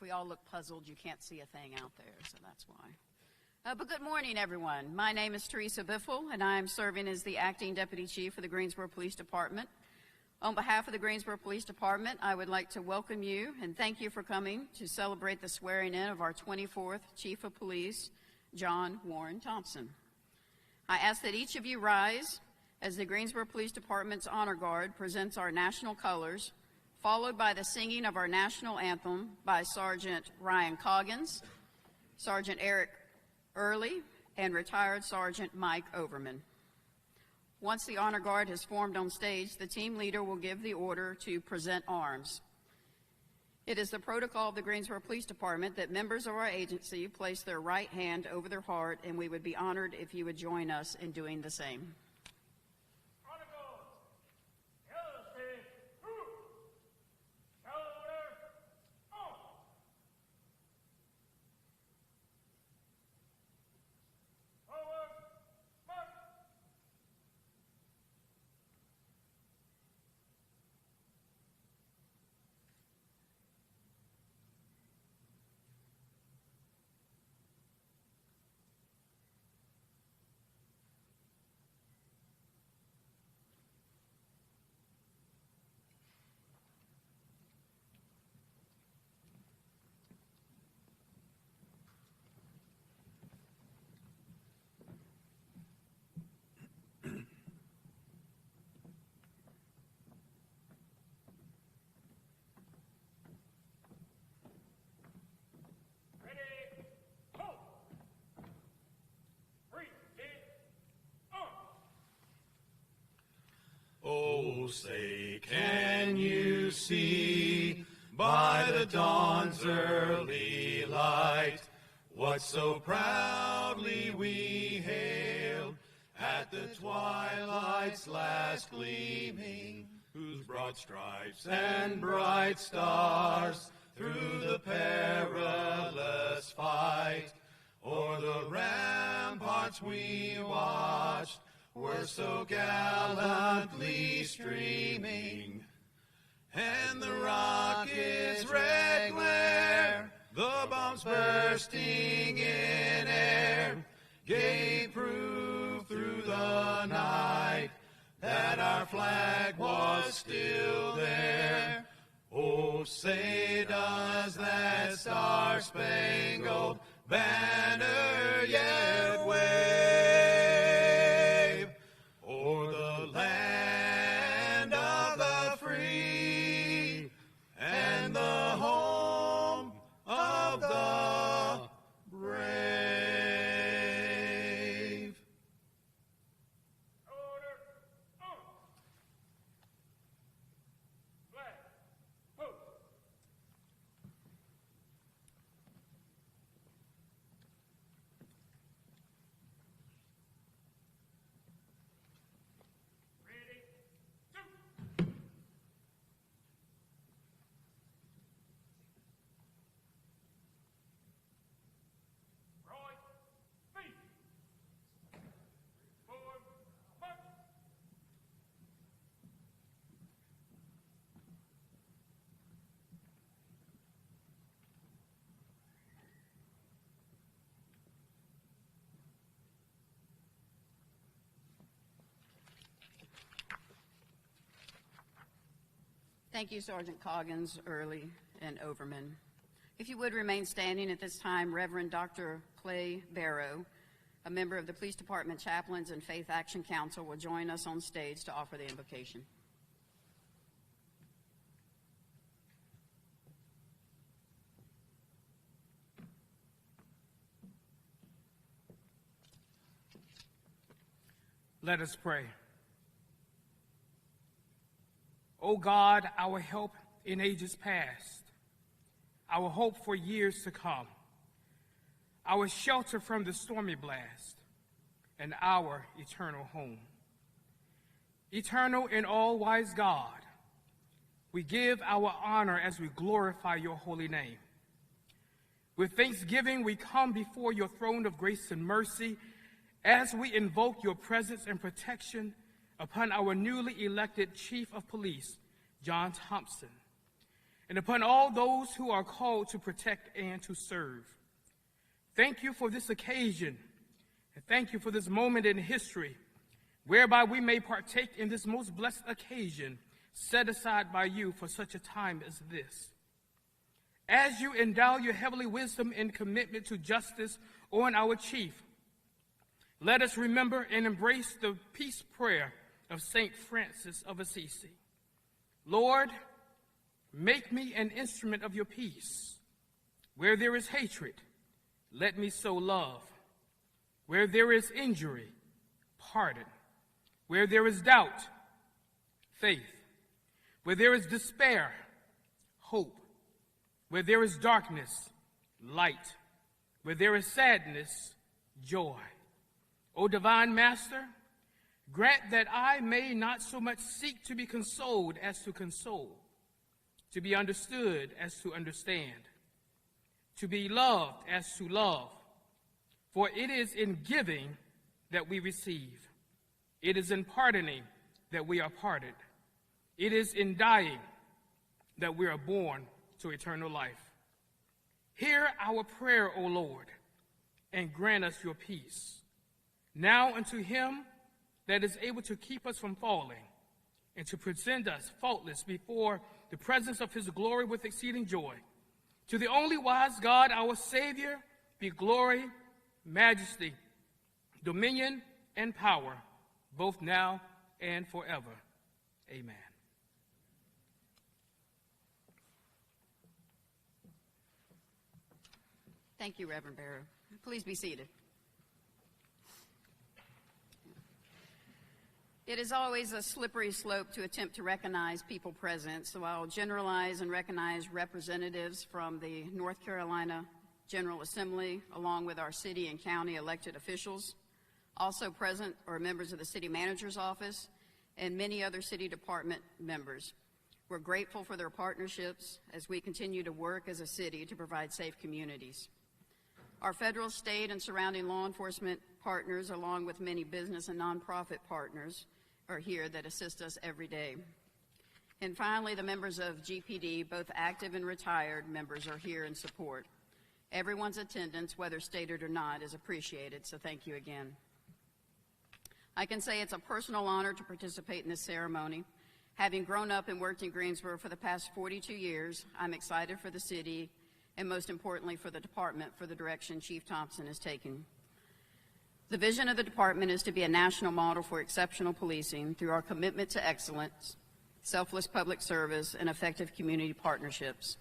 we all look puzzled, you can't see a thing out there, so that's why. But good morning, everyone. My name is Teresa Biffle, and I am serving as the Acting Deputy Chief for the Greensboro Police Department. On behalf of the Greensboro Police Department, I would like to welcome you and thank you for coming to celebrate the swearing in of our 24th Chief of Police, John Warren Thompson. I ask that each of you rise as the Greensboro Police Department's Honor Guard presents our national colors, followed by the singing of our national anthem by Sergeant Ryan Coggins, Sergeant Eric Early, and retired Sergeant Mike Overman. Once the Honor Guard has formed on stage, the team leader will give the order to present arms. It is the protocol of the Greensboro Police Department that members of our agency place their right hand over their heart, and we would be honored if you would join us in doing the same. Oh, say, can you see by the dawn's early light what so proudly we hailed at the twilight's last gleaming, whose broad stripes and bright stars through the perilous fight o'er the ramparts we watched were so gallantly streaming, and the rocket's red glare, the bombs bursting in air, gave proof through the night that our flag was still there. Oh, say does that star-spangled banner yet wave o'er the land of the free and the home of the brave? Order, on. Flag, post. Ready, shoot. Right, feet. Forward, march. Thank you, Sergeant Coggins, Early, and Overman. If you would remain standing at this time, Reverend Dr. Clay Barrow, a member of the Police Department Chaplains and Faith Action Council, will join us on stage to offer the invocation. Let us pray. O God, our help in ages past, our hope for years to come, our shelter from the stormy blast, and our eternal home. Eternal and all-wise God, we give our honor as we glorify your holy name. With thanksgiving, we come before your throne of grace and mercy as we invoke your presence and protection upon our newly elected Chief of Police, John Thompson, and upon all those who are called to protect and to serve. Thank you for this occasion, and thank you for this moment in history, whereby we may partake in this most blessed occasion set aside by you for such a time as this. As you endow your heavenly wisdom and commitment to justice on our chief, let us remember and embrace the peace prayer of St. Francis of Assisi. Lord, make me an instrument of your peace. Where there is hatred, let me sow love. Where there is injury, pardon. Where there is doubt, faith. Where there is despair, hope. Where there is darkness, light. Where there is sadness, joy. O divine Master, grant that I may not so much seek to be consoled as to console, to be understood as to understand, to be loved as to love. For it is in giving that we receive. It is in pardoning that we are pardoned. It is in dying that we are born to eternal life. Hear our prayer, O Lord, and grant us your peace. Now unto him that is able to keep us from falling and to present us faultless before the presence of his glory with exceeding joy. To the only wise God, our Savior, be glory, majesty, dominion, and power, both now and forever. Amen. Thank you, Reverend Barrow. Please be seated. It is always a slippery slope to attempt to recognize people present, so I'll generalize and recognize representatives from the North Carolina General Assembly, along with our city and county elected officials. Also present are members of the city manager's office and many other city department members. We're grateful for their partnerships as we continue to work as a city to provide safe communities. Our federal, state, and surrounding law enforcement partners, along with many business and nonprofit partners, are here that assist us every day. And finally, the members of GPD, both active and retired members, are here in support. Everyone's attendance, whether stated or not, is appreciated, so thank you again. I can say it's a personal honor to participate in this ceremony. Having grown up and worked in Greensboro for the past 42 years, I'm excited for the city and most importantly for the department for the direction Chief Thompson is taking. The vision of the department is to be a national model for exceptional policing through our commitment to excellence, selfless public service, and effective community partnerships.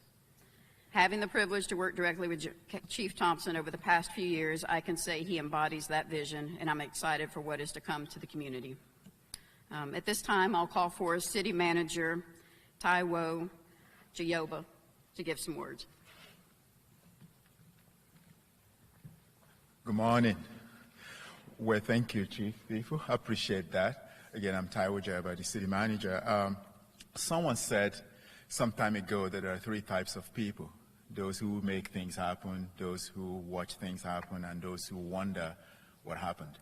Having the privilege to work directly with Chief Thompson over the past few years, I can say he embodies that vision, and I'm excited for what is to come to the community. At this time, I'll call for City Manager Taiwo Jayoba to give some words. Good morning. Well, thank you, Chief Bifo. I appreciate that. Again, I'm Taiwo Jayoba, the city manager. Someone said some time ago that there are three types of people: those who make things happen, those who watch things happen, and those who wonder what happened.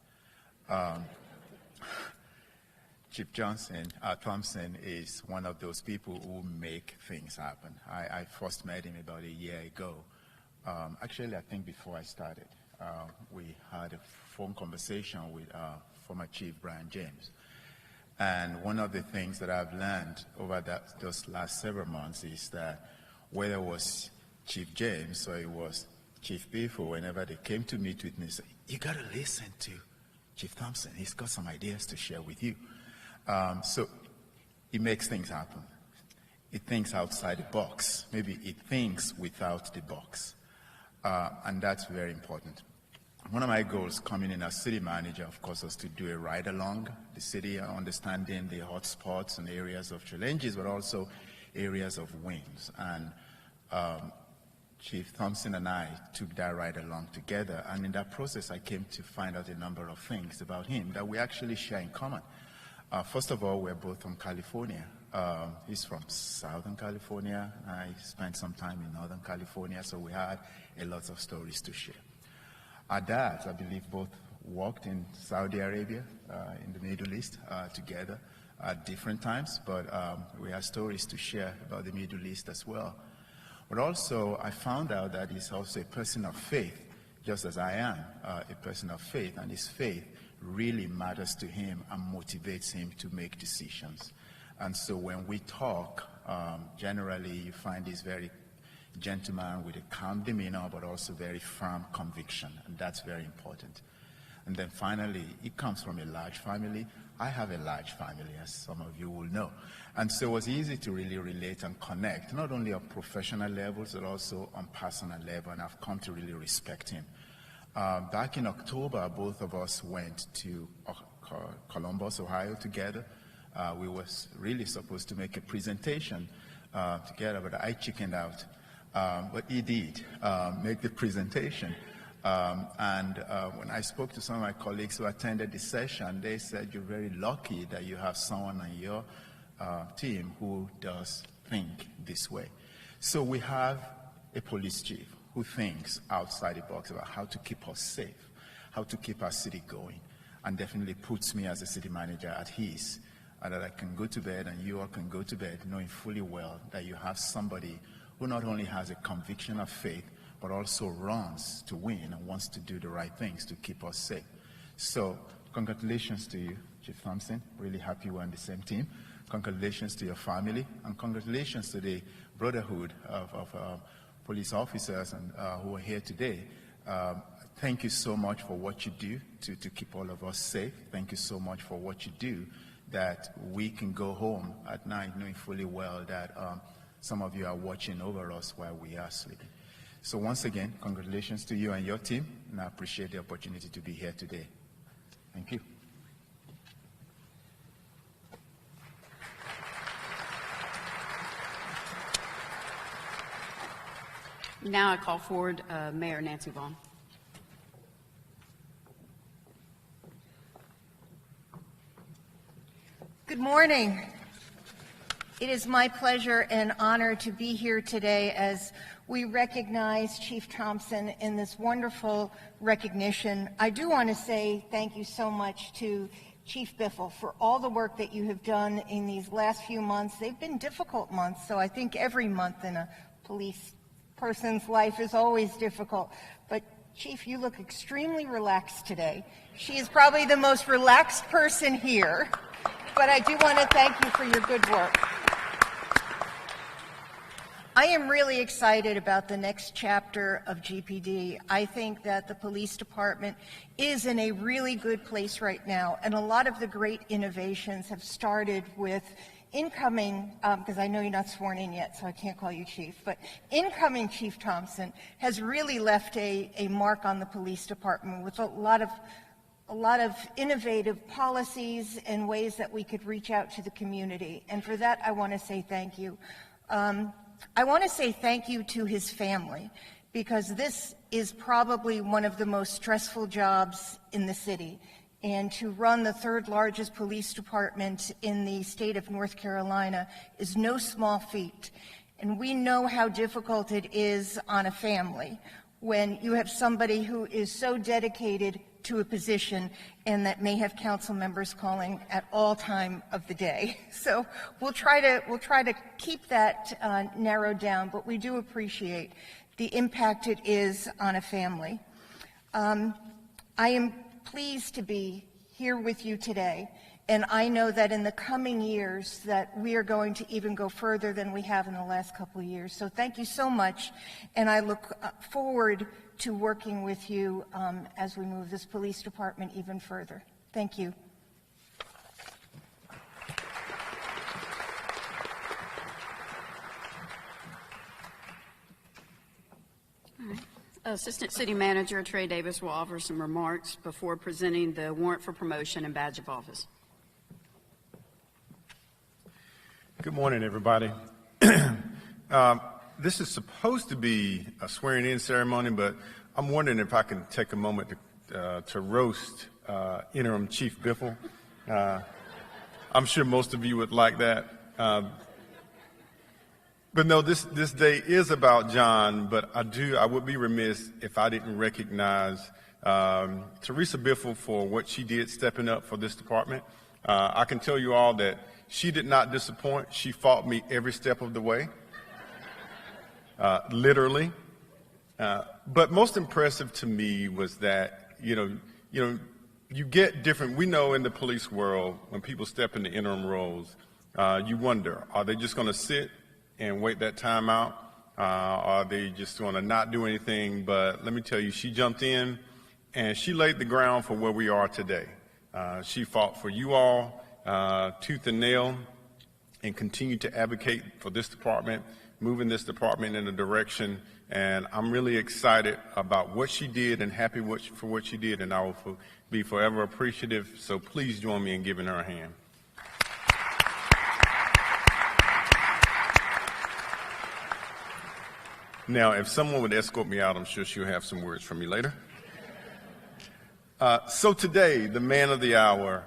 Chief Thompson is one of those people who make things happen. I first met him about a year ago. Actually, I think before I started. We had a phone conversation with former Chief Brian James. And one of the things that I've learned over those last several months is that whether it was Chief James or it was Chief Bifo, whenever they came to meet with me, they said, "You got to listen to Chief Thompson. He's got some ideas to share with you." So he makes things happen. He thinks outside the box. Maybe he thinks without the box. And that's very important. One of my goals coming in as city manager, of course, was to do a ride along the city, understanding the hot spots and areas of challenges, but also areas of wins. And Chief Thompson and I took that ride along together. And in that process, I came to find out a number of things about him that we actually share in common. First of all, we're both from California. He's from Southern California. I spent some time in Northern California, so we had a lot of stories to share. Our dads, I believe, both worked in Saudi Arabia, in the Middle East, together. at different times, but we have stories to share about the Middle East as well. But also, I found out that he's also a person of faith, just as I am a person of faith, and his faith really matters to him and motivates him to make decisions. And so when we talk, generally you find this very gentleman with a calm demeanor, but also very firm conviction, and that's very important. And then finally, it comes from a large family. I have a large family, as some of you will know. And so it was easy to really relate and connect, not only on professional levels, but also on personal level, and I've come to really respect him. Back in October, both of us went to Columbus, Ohio together. We were really supposed to make a presentation together, but I chickened out. But he did make the presentation. When I spoke to some of my colleagues who attended the session, they said, you're very lucky that you have someone on your team who does think this way. So we have a police chief who thinks outside the box about how to keep us safe, how to keep our city going, and definitely puts me as a city manager at ease, and that I can go to bed and you all can go to bed knowing fully well that you have somebody who not only has a conviction of faith, but also runs to win and wants to do the right things to keep us safe. So congratulations to you, Chief Thompson. Really happy we're on the same team. Congratulations to your family, and congratulations to the brotherhood of police officers and, who are here today. Thank you so much for what you do to keep all of us safe. Thank you so much for what you do that we can go home at night knowing fully well that some of you are watching over us while we are sleeping. So once again, congratulations to you and your team, and I appreciate the opportunity to be here today. Thank you. Now I call forward Mayor Nancy Vaughn. Good morning. It is my pleasure and honor to be here today as we recognize Chief Thompson in this wonderful recognition. I do want to say thank you so much to Chief Biffle for all the work that you have done in these last few months. They've been difficult months, so I think every month in a police person's life is always difficult. But Chief, you look extremely relaxed today. She is probably the most relaxed person here, but I do want to thank you for your good work. I am really excited about the next chapter of GPD. I think that the police department is in a really good place right now, and a lot of the great innovations have started with incoming, because I know you're not sworn in yet, so I can't call you Chief, but incoming Chief Thompson has really left a mark on the police department with a lot of innovative policies and ways that we could reach out to the community. And for that, I want to say thank you. I want to say thank you to his family, because this is probably one of the most stressful jobs in the city. And to run the third largest police department in the state of North Carolina is no small feat. And we know how difficult it is on a family when you have somebody who is so dedicated to a position and that may have council members calling at all time of the day. So we'll try to keep that narrowed down, but we do appreciate the impact it is on a family. I am pleased to be here with you today, and I know that in the coming years that we are going to even go further than we have in the last couple of years. So thank you so much, and I look forward to working with you as we move this police department even further. Thank you. Assistant City Manager Trey Davis will offer some remarks before presenting the warrant for promotion and badge of office. Good morning, everybody. This is supposed to be a swearing-in ceremony, but I'm wondering if I can take a moment to roast Interim Chief Biffle. I'm sure most of you would like that. But no, this day is about John, but I would be remiss if I didn't recognize Teresa Biffle for what she did stepping up for this department. I can tell you all that she did not disappoint. She fought me every step of the way, literally. But most impressive to me was that, you get different. We know in the police world, when people step into interim roles, you wonder, are they just going to sit and wait that time out? Are they just going to not do anything? But let me tell you, she jumped in and she laid the ground for where we are today. She fought for you all, tooth and nail, and continued to advocate for this department, moving this department in a direction. And I'm really excited about what she did and happy for what she did, and I will be forever appreciative. So please join me in giving her a hand. Now, if someone would escort me out, I'm sure she'll have some words from me later. So today, the man of the hour,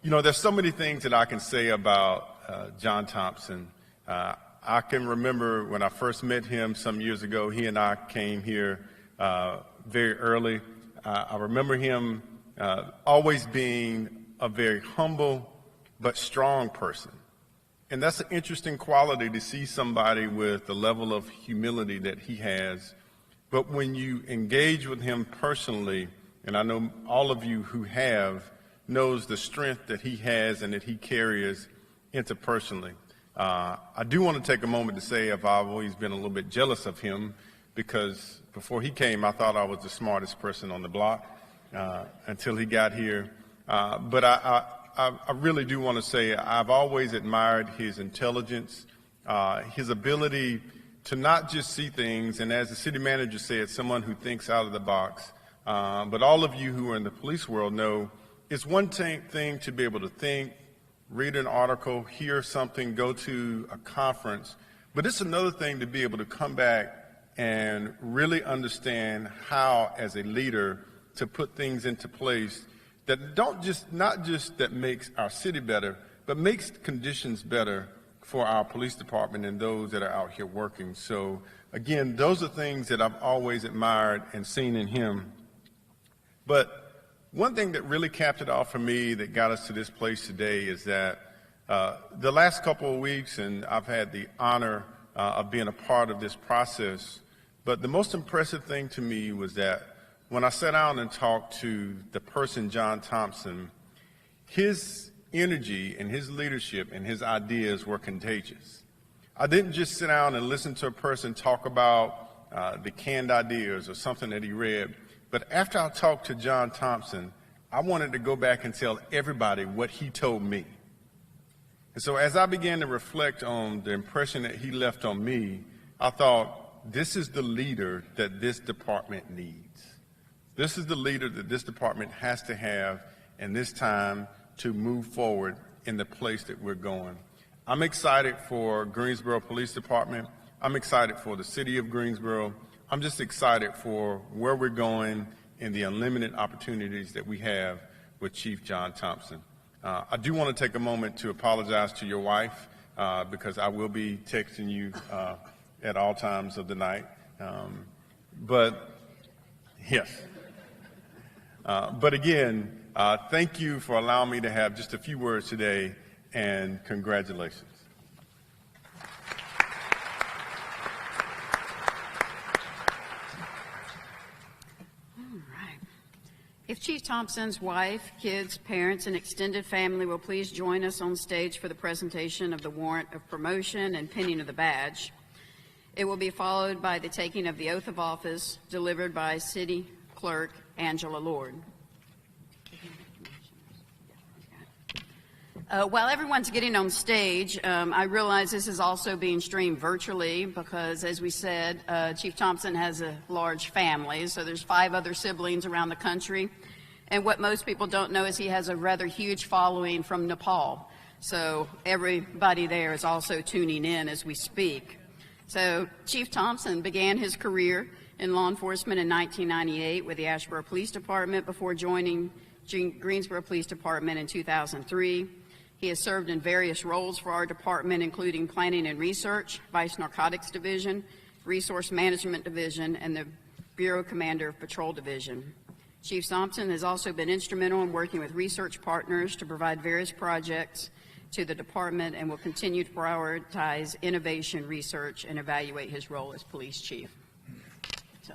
there's so many things that I can say about John Thompson. I can remember when I first met him some years ago, he and I came here very early. I remember him always being a very humble but strong person. And that's an interesting quality to see somebody with the level of humility that he has. But when you engage with him personally, and I know all of you who have, knows the strength that he has and that he carries interpersonally. I do want to take a moment to say I've always been a little bit jealous of him, because before he came, I thought I was the smartest person on the block until he got here. But I really do want to say I've always admired his intelligence, his ability to not just see things, and as the city manager said, someone who thinks out of the box. But all of you who are in the police world know it's one thing to be able to think, read an article, hear something, go to a conference, but it's another thing to be able to come back and really understand how, as a leader, to put things into place that not just that makes our city better, but makes conditions better for our police department and those that are out here working. So again, those are things that I've always admired and seen in him. But one thing that really capped it off for me that got us to this place today is that the last couple of weeks, and I've had the honor of being a part of this process, but the most impressive thing to me was that when I sat down and talked to the person, John Thompson, his energy and his leadership and his ideas were contagious. I didn't just sit down and listen to a person talk about the canned ideas or something that he read. But after I talked to John Thompson, I wanted to go back and tell everybody what he told me. And so as I began to reflect on the impression that he left on me, I thought, this is the leader that this department needs. This is the leader that this department has to have in this time to move forward in the place that we're going. I'm excited for Greensboro Police Department. I'm excited for the city of Greensboro. I'm just excited for where we're going and the unlimited opportunities that we have with Chief John Thompson. I do want to take a moment to apologize to your wife because I will be texting you at all times of the night. But yes. But again, thank you for allowing me to have just a few words today, and congratulations. If Chief Thompson's wife, kids, parents, and extended family will please join us on stage for the presentation of the warrant of promotion and pinning of the badge. It will be followed by the taking of the oath of office delivered by City Clerk Angela Lord. While everyone's getting on stage, I realize this is also being streamed virtually because, as we said, Chief Thompson has a large family, so there's 5 other siblings around the country. And what most people don't know is he has a rather huge following from Nepal. So everybody there is also tuning in as we speak. So Chief Thompson began his career in law enforcement in 1998 with the Asheboro Police Department before joining Greensboro Police Department in 2003. He has served in various roles for our department, including Planning and Research, Vice Narcotics Division, Resource Management Division, and the Bureau Commander of Patrol Division. Chief Thompson has also been instrumental in working with research partners to provide various projects to the department and will continue to prioritize innovation, research, and evaluate his role as police chief. So.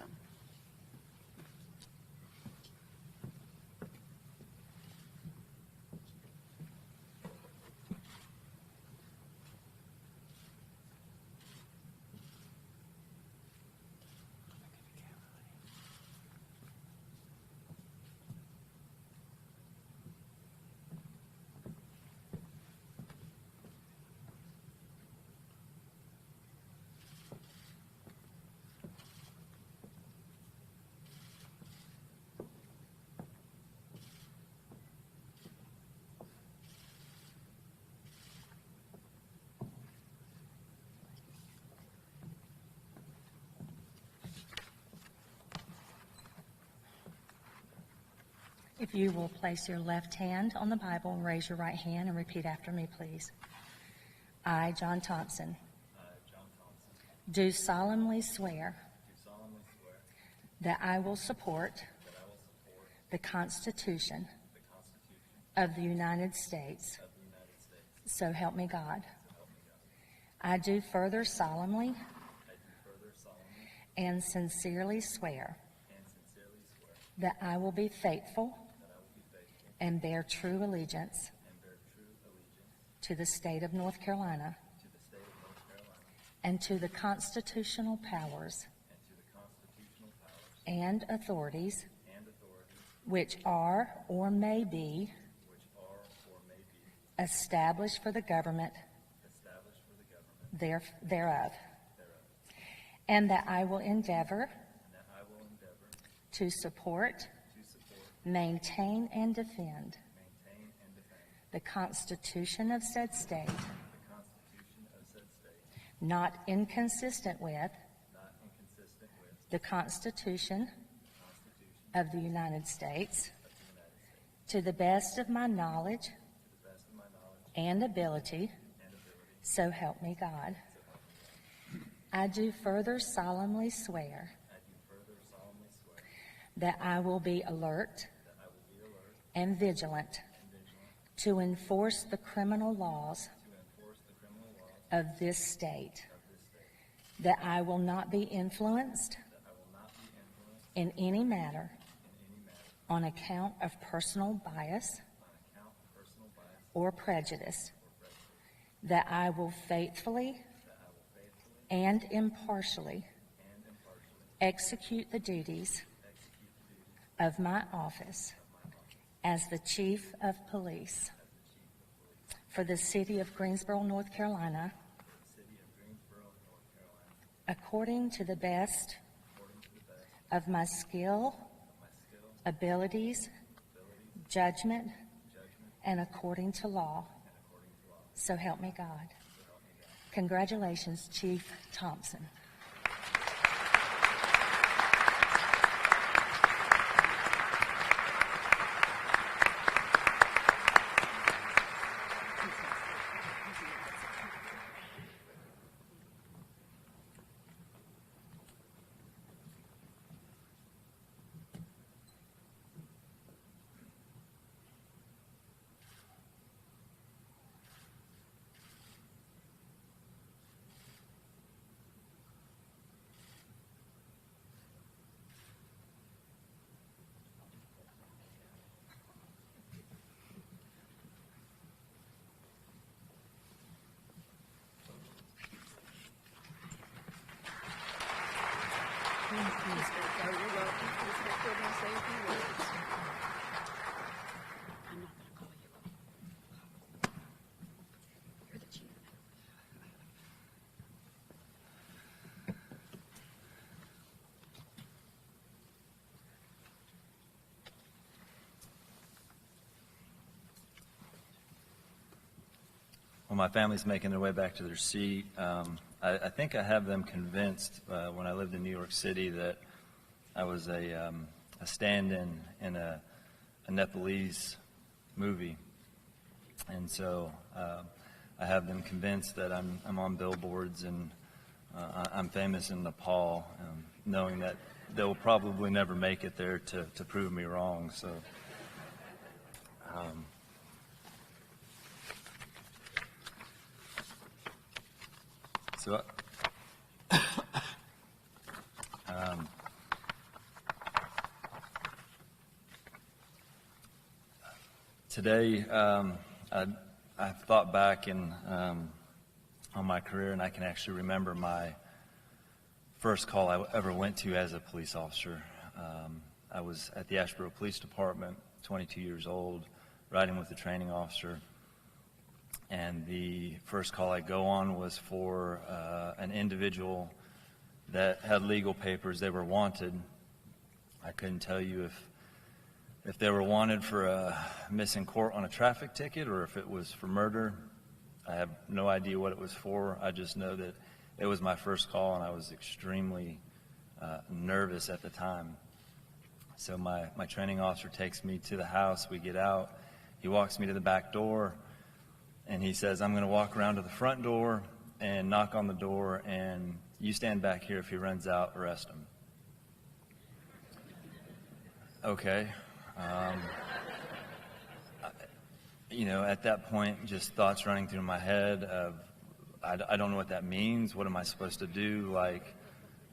If you will place your left hand on the Bible and raise your right hand and repeat after me, please. I, John Thompson, do solemnly swear that I will support the Constitution of the United States. So help me God. I do further solemnly and sincerely swear that I will be faithful and bear true allegiance to the state of North Carolina and to the constitutional powers and authorities which are or may be established for the government thereof, and that I will endeavor to support, maintain, and defend the Constitution of said state, not inconsistent with the Constitution of the United States, to the best of my knowledge and ability, so help me God. I do further solemnly swear that I will be alert and vigilant to enforce the criminal laws of this state, that I will not be influenced in any matter on account of personal bias or prejudice, that I will faithfully and impartially execute the duties of my office as the Chief of Police for the City of Greensboro, North Carolina, according to the best of my skill, abilities, judgment, and according to law. So help me God. Congratulations, Chief Thompson. Well, my family's making their way back to their seat. I think I have them convinced when I lived in New York City that I was a stand-in in a Nepalese movie. And so I have them convinced that I'm on billboards and I'm famous in Nepal, knowing that they'll probably never make it there to prove me wrong. So, today, I've thought back on my career, and I can actually remember my first call I ever went to as a police officer. I was at the Asheboro Police Department, 22 years old, riding with the training officer. And the first call I go on was for an individual that had legal papers. They were wanted. I couldn't tell you if they were wanted for missing court on a traffic ticket or if it was for murder. I have no idea what it was for. I just know that it was my first call, and I was extremely nervous at the time. So my training officer takes me to the house. We get out. He walks me to the back door, and he says, I'm going to walk around to the front door and knock on the door, and you stand back here. If he runs out, arrest him. Okay. At that point, just thoughts running through my head of, I don't know what that means. What am I supposed to do? All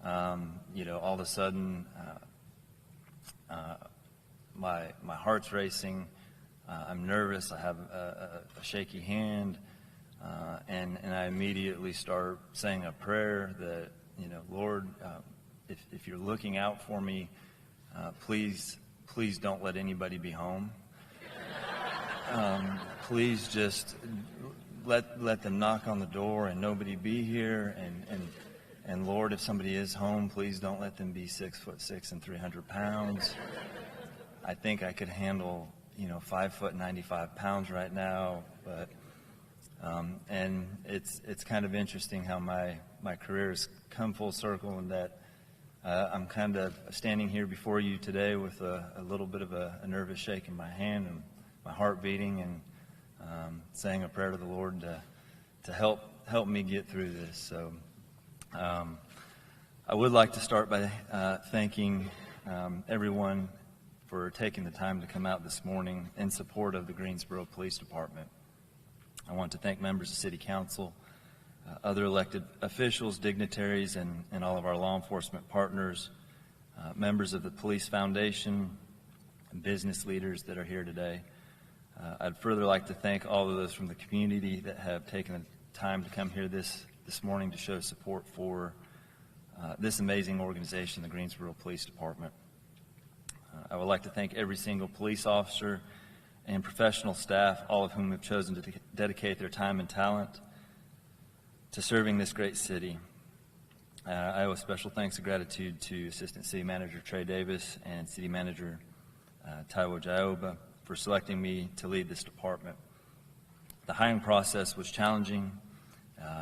of a sudden, my heart's racing. I'm nervous. I have a shaky hand, and I immediately start saying a prayer that, Lord, if you're looking out for me, please don't let anybody be home. Please just let them knock on the door and nobody be here. And Lord, if somebody is home, please don't let them be 6'6" and 300 pounds. I think I could handle, 5 foot 95 pounds right now, but and it's kind of interesting how my career has come full circle, and that I'm kind of standing here before you today with a little bit of a nervous shake in my hand and my heart beating, and saying a prayer to the Lord to help me get through this. So I would like to start by thanking everyone for taking the time to come out this morning in support of the Greensboro Police Department. I want to thank members of City Council, other elected officials, dignitaries, and all of our law enforcement partners, members of the Police Foundation, and business leaders that are here today. I'd further like to thank all of those from the community that have taken the time to come here this morning to show support for this amazing organization, the Greensboro Police Department. I would like to thank every single police officer and professional staff, all of whom have chosen to dedicate their time and talent to serving this great city. I owe special thanks and gratitude to Assistant City Manager Trey Davis and City Manager Taiwo Jaoba for selecting me to lead this department. The hiring process was challenging,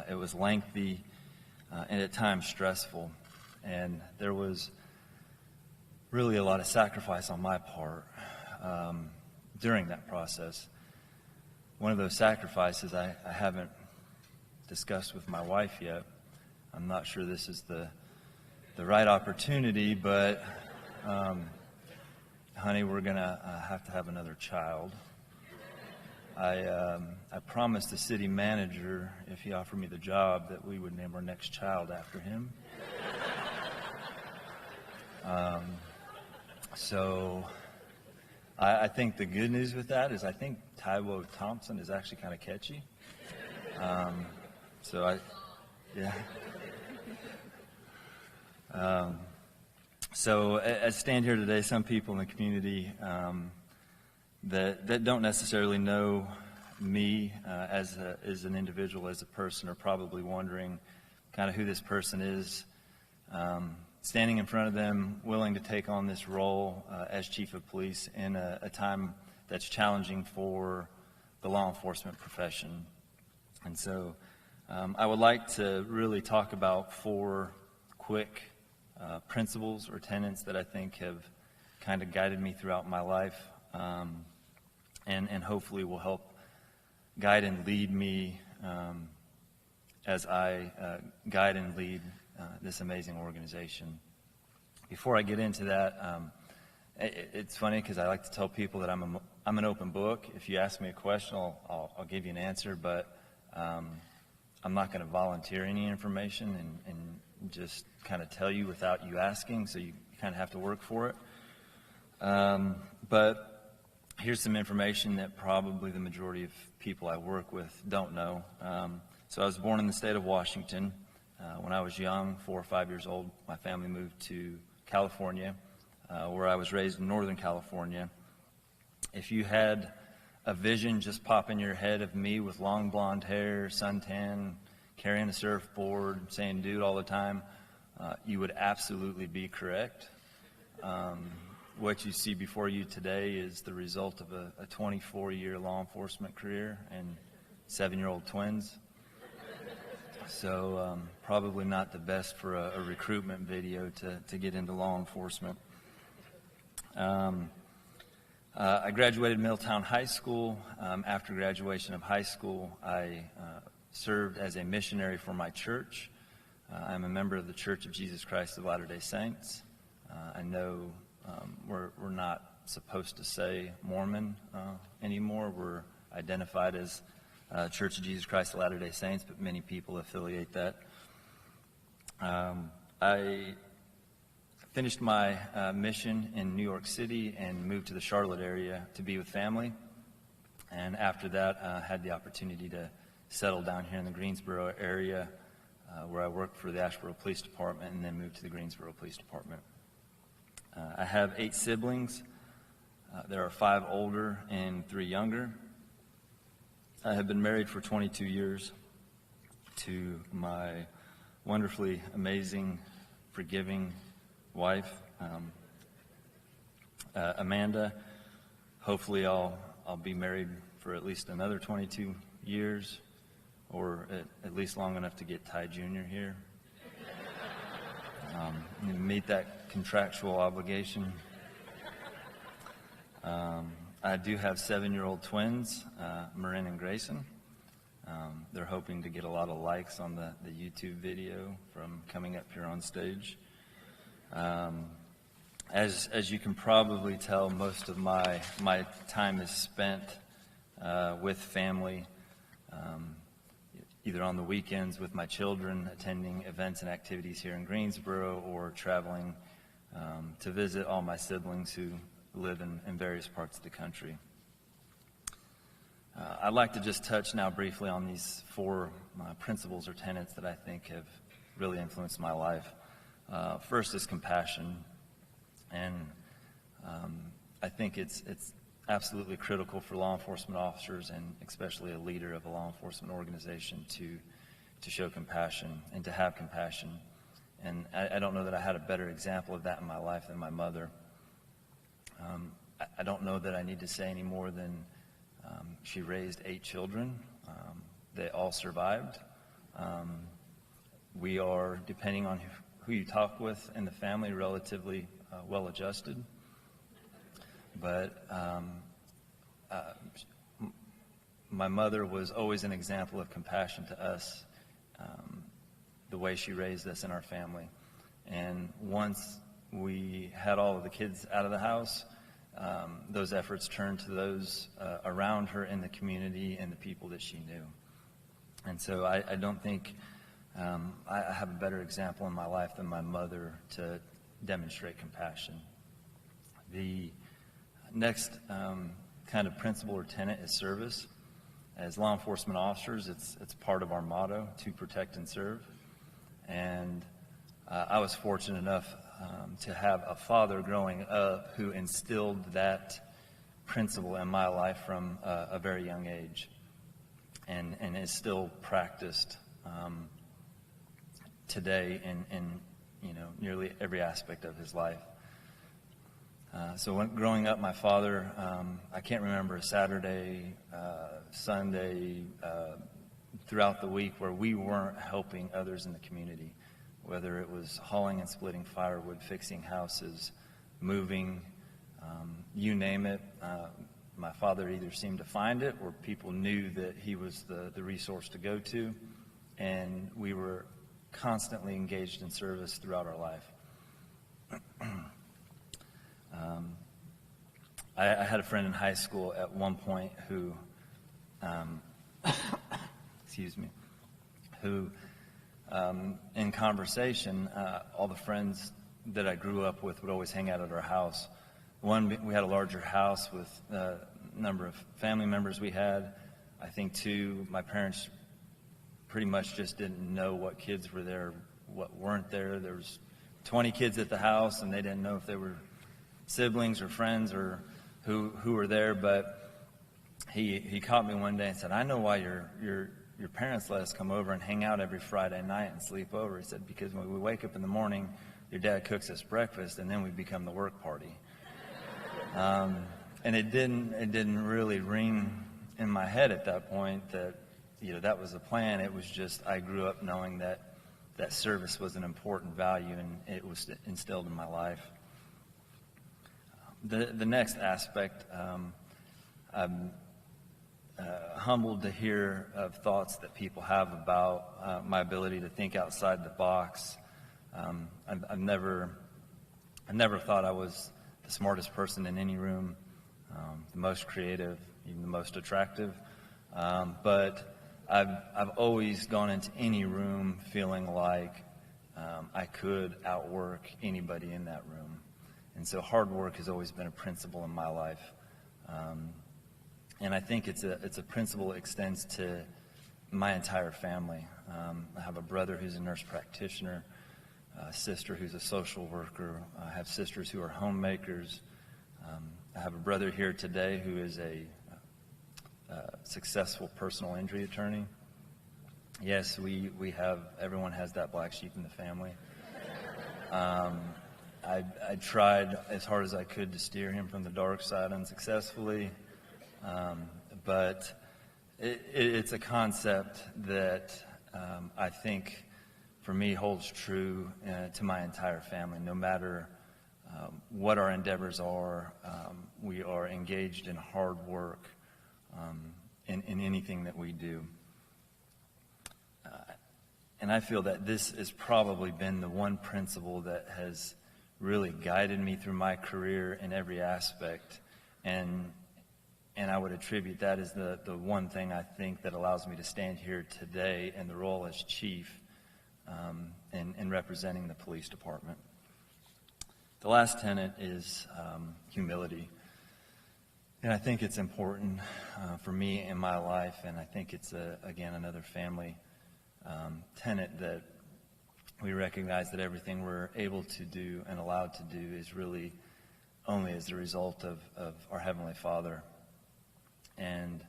it was lengthy, and at times stressful, and there was really a lot of sacrifice on my part during that process. One of those sacrifices I haven't discussed with my wife yet. I'm not sure this is the right opportunity, but honey, we're gonna have to have another child. I promised the city manager, if he offered me the job, that we would name our next child after him. So I think the good news with that is I think Taiwo Thompson is actually kind of catchy. So as I stand here today, some people in the community that don't necessarily know me as an individual, as a person, are probably wondering kind of who this person is. Standing in front of them, willing to take on this role as chief of police in a time that's challenging for the law enforcement profession. And so I would like to really talk about 4 quick principles or tenets that I think have kind of guided me throughout my life, and hopefully will help guide and lead me as I guide and lead this amazing organization. Before I get into that, it's funny because I like to tell people that I'm an open book. If you ask me a question, I'll give you an answer, but I'm not going to volunteer any information and just kind of tell you without you asking, so you kind of have to work for it. But here's some information that probably the majority of people I work with don't know. So I was born in the state of Washington. When I was young, 4 or 5 years old, my family moved to California, where I was raised in Northern California. If you had a vision just pop in your head of me with long blonde hair, suntan, carrying a surfboard, saying dude all the time, you would absolutely be correct. What you see before you today is the result of a 24-year law enforcement career and 7-year-old twins. So probably not the best for a recruitment video to get into law enforcement. I graduated Milltown High School. After graduation of high school, I served as a missionary for my church. I'm a member of the Church of Jesus Christ of Latter-day Saints. I know we're not supposed to say Mormon anymore. We're identified as Church of Jesus Christ of Latter-day Saints, but many people affiliate that. I finished my mission in New York City and moved to the Charlotte area to be with family. And after that, had the opportunity to settle down here in the Greensboro area, where I worked for the Asheboro Police Department and then moved to the Greensboro Police Department. I have 8 siblings. There are 5 older and 3 younger. I have been married for 22 years to my wonderfully amazing, forgiving wife, Amanda. Hopefully I'll be married for at least another 22 years, or at least long enough to get Ty Jr. here. Meet that contractual obligation. I do have 7-year-old twins, Marin and Grayson. They're hoping to get a lot of likes on the YouTube video from coming up here on stage. As you can probably tell, most of my time is spent with family, either on the weekends with my children, attending events and activities here in Greensboro, or traveling to visit all my siblings who live in various parts of the country. I'd like to just touch now briefly on these 4 principles or tenets that I think have really influenced my life. First is compassion, and I think it's absolutely critical for law enforcement officers, and especially a leader of a law enforcement organization, to show compassion and to have compassion. And I don't know that I had a better example of that in my life than my mother. I don't know that I need to say any more than she raised 8 children. They all survived. We are, depending on who you talk with in the family, relatively well-adjusted. But my mother was always an example of compassion to us, the way she raised us in our family. And once we had all of the kids out of the house, those efforts turned to those around her in the community and the people that she knew. And so I don't think I have a better example in my life than my mother to demonstrate compassion. The next kind of principle or tenet is service. As law enforcement officers, it's part of our motto, to protect and serve. And I was fortunate enough to have a father growing up who instilled that principle in my life from a very young age, and is still practiced today in nearly every aspect of his life. So when growing up, my father, I can't remember a Saturday, Sunday, throughout the week where we weren't helping others in the community, whether it was hauling and splitting firewood, fixing houses, moving, you name it. My father either seemed to find it, or people knew that he was the resource to go to. and we were constantly engaged in service throughout our life. I had a friend in high school at one point who, excuse me, who in conversation, all the friends that I grew up with would always hang out at our house. One, we had a larger house with a number of family members we had. I think, two, my parents pretty much just didn't know what kids were there, what weren't there. There was 20 kids at the house, and they didn't know if they were siblings or friends or who were there. But he caught me one day and said, "I know why your parents let us come over and hang out every Friday night and sleep over." He said, "Because when we wake up in the morning, your dad cooks us breakfast, and then we become the work party." And it didn't really ring in my head at that point that, that was the plan. It was just, I grew up knowing that service was an important value, and it was instilled in my life. The next aspect, I'm humbled to hear of thoughts that people have about my ability to think outside the box. I've never thought I was the smartest person in any room, the most creative, even the most attractive. But I've always gone into any room feeling like I could outwork anybody in that room. And so hard work has always been a principle in my life. And I think it's a principle that extends to my entire family. I have a brother who's a nurse practitioner, a sister who's a social worker. I have sisters who are homemakers. I have a brother here today who is a successful personal injury attorney. Yes, everyone has that black sheep in the family. I tried as hard as I could to steer him from the dark side unsuccessfully, but it's a concept that I think for me holds true to my entire family. No matter what our endeavors are, we are engaged in hard work in anything that we do. And I feel that this has probably been the one principle that has really guided me through my career in every aspect. And I would attribute that as the one thing I think that allows me to stand here today in the role as chief in representing the police department. The last tenet is humility. And I think it's important for me in my life, and I think it's, again, another family tenet that we recognize that everything we're able to do and allowed to do is really only as a result of our Heavenly Father. And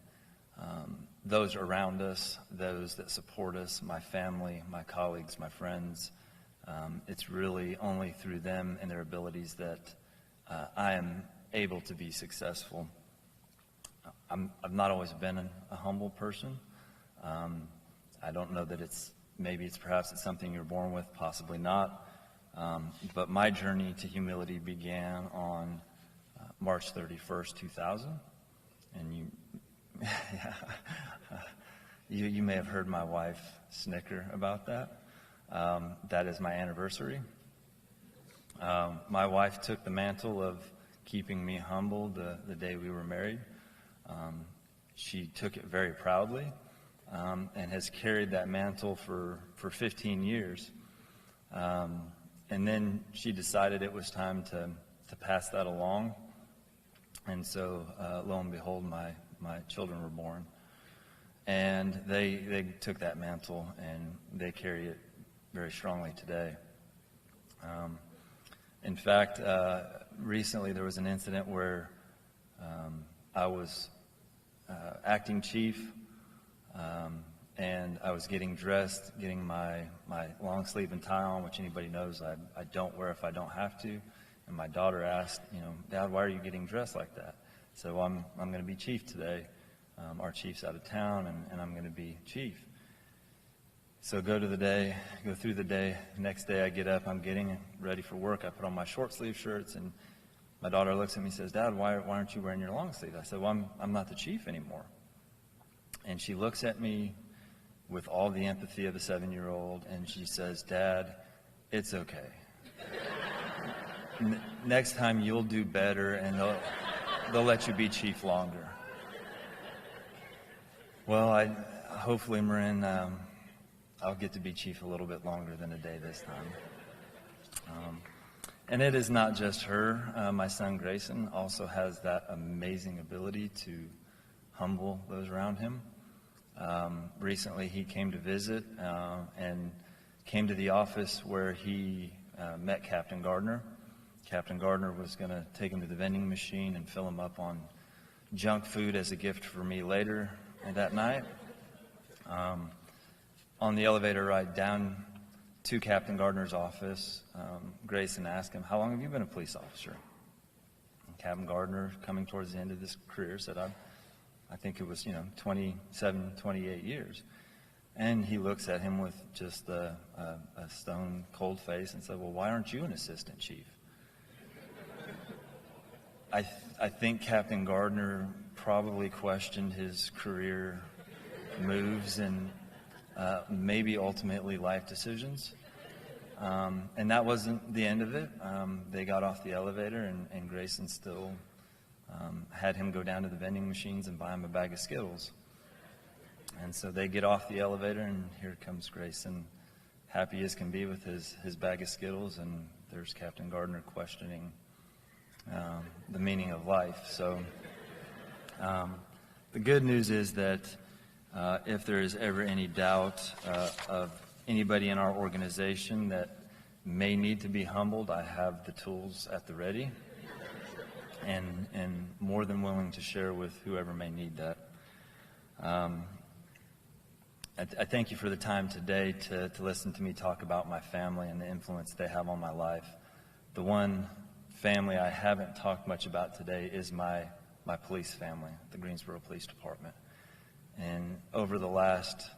those around us, those that support us, my family, my colleagues, my friends, it's really only through them and their abilities that I am able to be successful. I've not always been a humble person. I don't know that perhaps it's something you're born with, possibly not. But my journey to humility began on March 31st, 2000. And you may have heard my wife snicker about that. That is my anniversary. My wife took the mantle of keeping me humble the day we were married. She took it very proudly and has carried that mantle for 15 years. And then she decided it was time to pass that along. And so, lo and behold, my children were born. And they took that mantle and they carry it very strongly today. In fact, recently there was an incident where I was acting chief, and I was getting dressed, getting my long sleeve and tie on, which anybody knows I don't wear if I don't have to. And my daughter asked, "Dad, why are you getting dressed like that?" So I'm going to be chief today. Our chief's out of town, and I'm going to be chief. So go through the day. Next day I get up, I'm getting ready for work. I put on my short sleeve shirts, and my daughter looks at me and says, "Dad, why aren't you wearing your long sleeve?" I said, "Well, I'm not the chief anymore." And she looks at me with all the empathy of a 7-year-old, and she says, "Dad, it's okay. Next time you'll do better, and they'll let you be chief longer." Well, hopefully, Marin, I'll get to be chief a little bit longer than a day this time. And it is not just her. My son Grayson also has that amazing ability to humble those around him. Recently, he came to visit and came to the office where he met Captain Gardner. Captain Gardner was going to take him to the vending machine and fill him up on junk food as a gift for me later that night. On the elevator ride down to Captain Gardner's office, Grayson asked him, "How long have you been a police officer?" And Captain Gardner, coming towards the end of his career, said, I think it was, 27, 28 years. And he looks at him with just a stone cold face and said, "Well, why aren't you an assistant chief?" I think Captain Gardner probably questioned his career moves and maybe ultimately life decisions. And that wasn't the end of it. They got off the elevator, and Grayson still had him go down to the vending machines and buy him a bag of Skittles. And so they get off the elevator, and here comes Grayson, happy as can be with his bag of Skittles, and there's Captain Gardner questioning the meaning of life. So the good news is that if there is ever any doubt of anybody in our organization that may need to be humbled, I have the tools at the ready and more than willing to share with whoever may need that. I thank you for the time today to listen to me talk about my family and the influence they have on my life. The one family I haven't talked much about today is my police family, the Greensboro Police Department. And over the last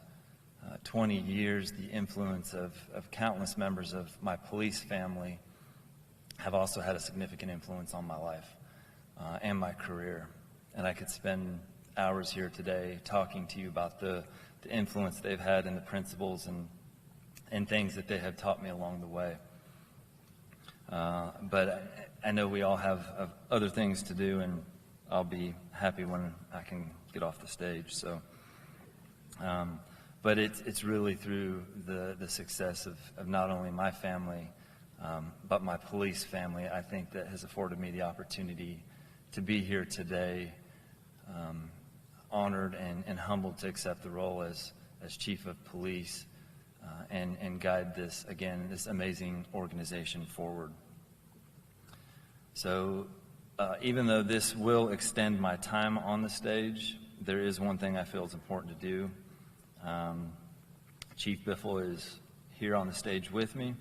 20 years, the influence of countless members of my police family have also had a significant influence on my life and my career. And I could spend hours here today talking to you about the influence they've had and the principles and things that they have taught me along the way. But I know we all have other things to do, and I'll be happy when I can get off the stage. So, but it's really through the success of not only my family, but my police family, I think, that has afforded me the opportunity to be here today, honored and humbled to accept the role as chief of police and guide this amazing organization forward. So even though this will extend my time on the stage, there is one thing I feel is important to do. Chief Biffle is here on the stage with me.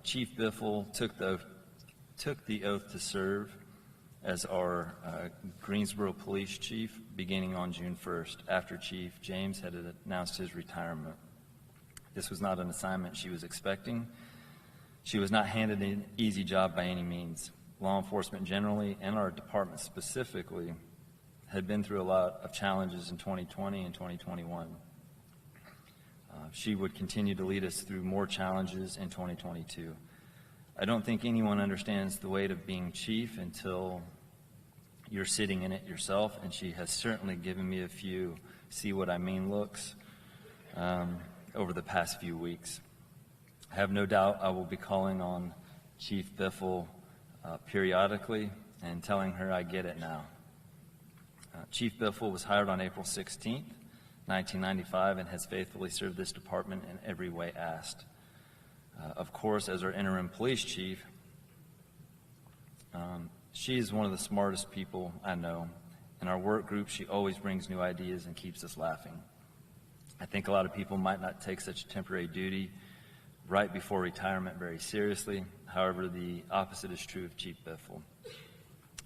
Chief Biffle took the oath to serve as our Greensboro Police Chief beginning on June 1st, after Chief James had announced his retirement. This was not an assignment she was expecting. She was not handed an easy job by any means. Law enforcement generally, and our department specifically, had been through a lot of challenges in 2020 and 2021. She would continue to lead us through more challenges in 2022. I don't think anyone understands the weight of being chief until you're sitting in it yourself, and she has certainly given me a few see what I mean looks over the past few weeks. I have no doubt I will be calling on Chief Biffle periodically and telling her I get it now. Chief Biffle was hired on April 16th, 1995, and has faithfully served this department in every way asked. Of course, as our interim police chief, she is one of the smartest people I know. In our work group, she always brings new ideas and keeps us laughing. I think a lot of people might not take such a temporary duty right before retirement very seriously. However, the opposite is true of Chief Biffle.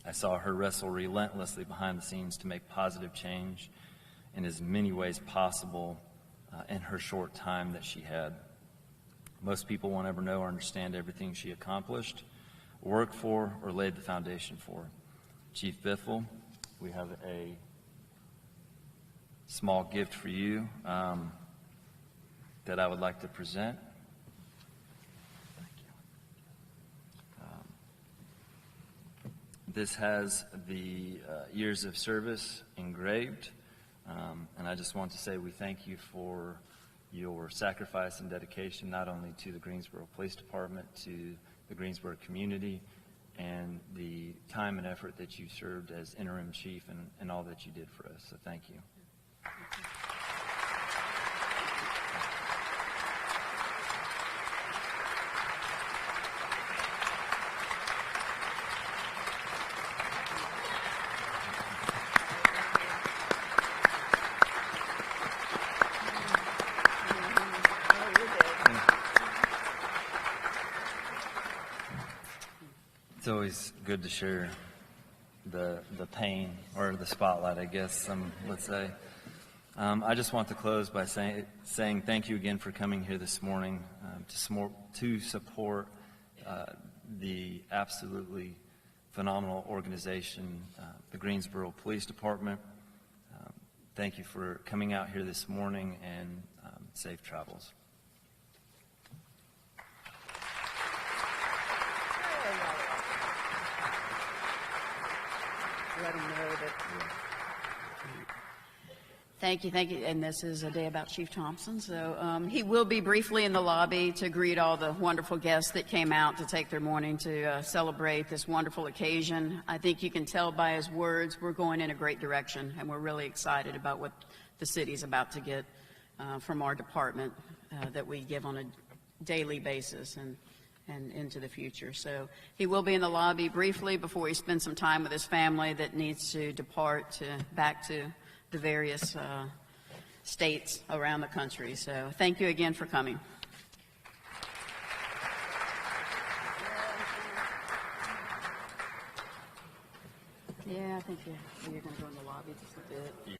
I saw her wrestle relentlessly behind the scenes to make positive change in as many ways possible in her short time that she had. Most people won't ever know or understand everything she accomplished, worked for, or laid the foundation for. Chief Biffle, we have a small gift for you that I would like to present. This has the years of service engraved, and I just want to say we thank you for your sacrifice and dedication, not only to the Greensboro Police Department, to the Greensboro community, and the time and effort that you served as interim chief and all that you did for us. So thank you. It's always good to share the pain or the spotlight, I guess some would say. I just want to close by saying thank you again for coming here this morning to support the absolutely phenomenal organization, the Greensboro Police Department. Thank you for coming out here this morning, and safe travels. Let him know that. Thank you. And this is a day about Chief Thompson. So he will be briefly in the lobby to greet all the wonderful guests that came out to take their morning to celebrate this wonderful occasion. I think you can tell by his words we're going in a great direction, and we're really excited about what the city's about to get from our department that we give on a daily basis and into the future. So he will be in the lobby briefly before he spends some time with his family that needs to depart back to the various states around the country. So thank you again for coming. Yeah, I think you're going to go in the lobby just a bit. Yeah.